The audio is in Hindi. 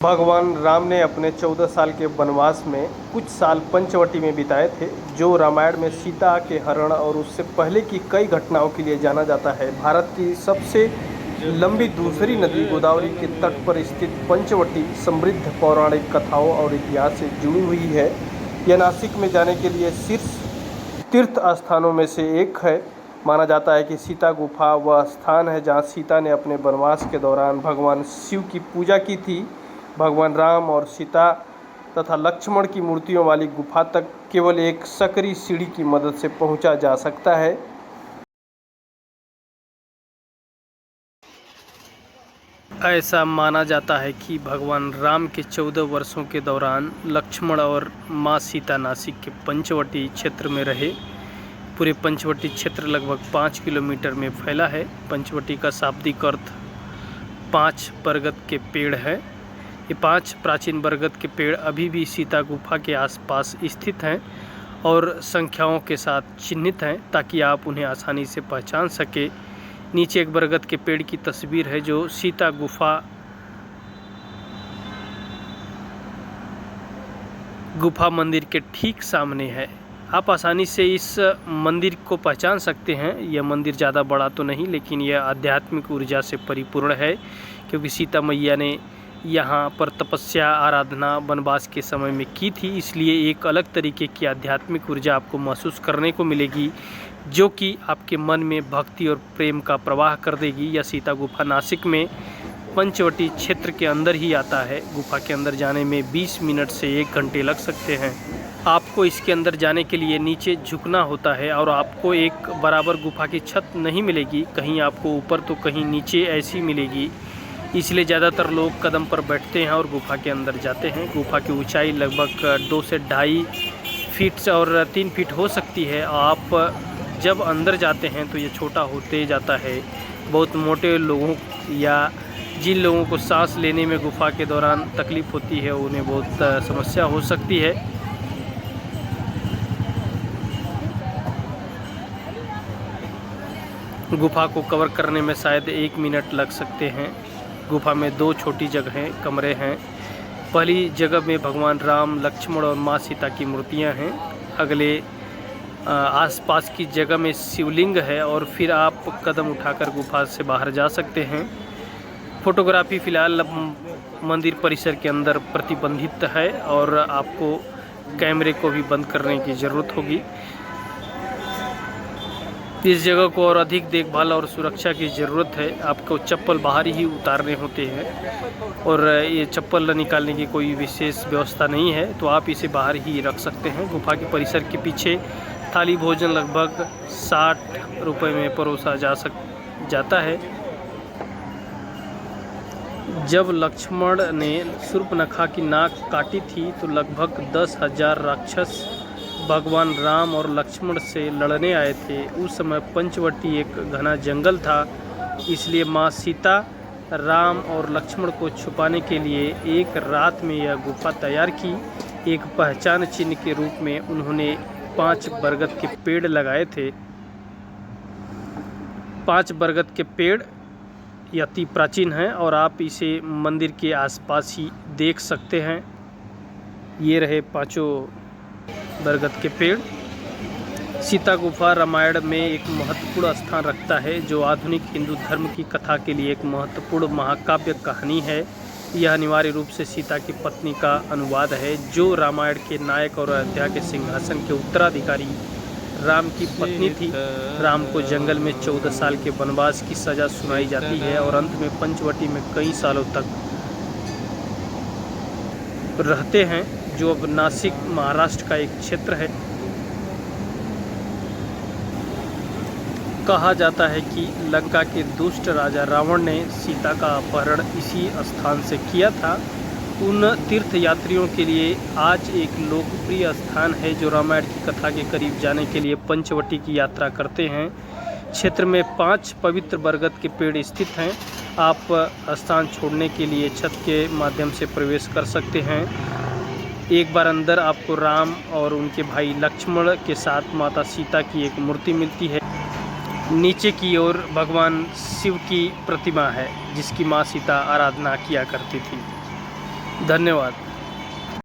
भगवान राम ने अपने 14 साल के वनवास में कुछ साल पंचवटी में बिताए थे, जो रामायण में सीता के हरण और उससे पहले की कई घटनाओं के लिए जाना जाता है। भारत की सबसे लंबी दूसरी नदी गोदावरी के तट पर स्थित पंचवटी समृद्ध पौराणिक कथाओं और इतिहास से जुड़ी हुई है। यह नासिक में जाने के लिए शीर्ष तीर्थ स्थानों में से एक है। माना जाता है कि सीता गुफा वह स्थान है जहाँ सीता ने अपने वनवास के दौरान भगवान शिव की पूजा की थी। भगवान राम और सीता तथा लक्ष्मण की मूर्तियों वाली गुफा तक केवल एक सकरी सीढ़ी की मदद से पहुंचा जा सकता है। ऐसा माना जाता है कि भगवान राम के 14 वर्षों के दौरान लक्ष्मण और मां सीता नासिक के पंचवटी क्षेत्र में रहे। पूरे पंचवटी क्षेत्र लगभग 5 किलोमीटर में फैला है। पंचवटी का शाब्दिक अर्थ 5 बरगद के पेड़ है। ये 5 प्राचीन बरगद के पेड़ अभी भी सीता गुफा के आसपास स्थित हैं और संख्याओं के साथ चिन्हित हैं, ताकि आप उन्हें आसानी से पहचान सके। नीचे एक बरगद के पेड़ की तस्वीर है जो सीता गुफा मंदिर के ठीक सामने है। आप आसानी से इस मंदिर को पहचान सकते हैं। यह मंदिर ज़्यादा बड़ा तो नहीं, लेकिन यह आध्यात्मिक ऊर्जा से परिपूर्ण है, क्योंकि सीता मैया ने यहाँ पर तपस्या आराधना वनवास के समय में की थी। इसलिए एक अलग तरीके की आध्यात्मिक ऊर्जा आपको महसूस करने को मिलेगी, जो कि आपके मन में भक्ति और प्रेम का प्रवाह कर देगी। यह सीता गुफा नासिक में पंचवटी क्षेत्र के अंदर ही आता है। गुफा के अंदर जाने में 20 मिनट से 1 घंटे लग सकते हैं। आपको इसके अंदर जाने के लिए नीचे झुकना होता है और आपको एक बराबर गुफा की छत नहीं मिलेगी, कहीं आपको ऊपर तो कहीं नीचे ऐसी मिलेगी। इसलिए ज़्यादातर लोग कदम पर बैठते हैं और गुफा के अंदर जाते हैं। गुफा की ऊंचाई लगभग 2 से 2.5 फीट और 3 फीट हो सकती है। आप जब अंदर जाते हैं तो ये छोटा होते जाता है। बहुत मोटे लोगों या जिन लोगों को सांस लेने में गुफा के दौरान तकलीफ़ होती है, उन्हें बहुत समस्या हो सकती है। गुफा को कवर करने में शायद 1 मिनट लग सकते हैं। गुफा में 2 छोटी जगहें कमरे हैं। पहली जगह में भगवान राम लक्ष्मण और माँ सीता की मूर्तियां हैं। अगले आसपास की जगह में शिवलिंग है और फिर आप कदम उठाकर गुफा से बाहर जा सकते हैं। फोटोग्राफी फ़िलहाल मंदिर परिसर के अंदर प्रतिबंधित है और आपको कैमरे को भी बंद करने की ज़रूरत होगी। इस जगह को और अधिक देखभाल और सुरक्षा की ज़रूरत है। आपको चप्पल बाहर ही उतारने होते हैं और ये चप्पल निकालने की कोई विशेष व्यवस्था नहीं है, तो आप इसे बाहर ही रख सकते हैं। गुफा के परिसर के पीछे थाली भोजन लगभग 60 रुपये में परोसा जाता है। जब लक्ष्मण ने शूर्पणखा की नाक काटी थी तो लगभग 10,000 राक्षस भगवान राम और लक्ष्मण से लड़ने आए थे। उस समय पंचवटी एक घना जंगल था, इसलिए माँ सीता राम और लक्ष्मण को छुपाने के लिए एक रात में यह गुफा तैयार की। एक पहचान चिन्ह के रूप में उन्होंने 5 बरगद के पेड़ लगाए थे। 5 बरगद के पेड़ अति प्राचीन हैं और आप इसे मंदिर के आसपास ही देख सकते हैं। ये रहे 5 बरगद के पेड़। सीता गुफा रामायण में एक महत्वपूर्ण स्थान रखता है, जो आधुनिक हिंदू धर्म की कथा के लिए एक महत्वपूर्ण महाकाव्य कहानी है। यह अनिवार्य रूप से सीता की पत्नी का अनुवाद है, जो रामायण के नायक और अयोध्या के सिंहासन के उत्तराधिकारी राम की पत्नी थी। राम को जंगल में 14 साल के वनवास की सज़ा सुनाई जाती है और अंत में पंचवटी में कई सालों तक रहते हैं, जो अब नासिक महाराष्ट्र का एक क्षेत्र है। कहा जाता है कि लंका के दुष्ट राजा रावण ने सीता का अपहरण इसी स्थान से किया था। उन तीर्थ यात्रियों के लिए आज एक लोकप्रिय स्थान है, जो रामायण की कथा के करीब जाने के लिए पंचवटी की यात्रा करते हैं। क्षेत्र में 5 पवित्र बरगद के पेड़ स्थित हैं। आप स्थान छोड़ने के लिए छत के माध्यम से प्रवेश कर सकते हैं। एक बार अंदर आपको राम और उनके भाई लक्ष्मण के साथ माता सीता की एक मूर्ति मिलती है। नीचे की ओर भगवान शिव की प्रतिमा है, जिसकी माँ सीता आराधना किया करती थी। धन्यवाद।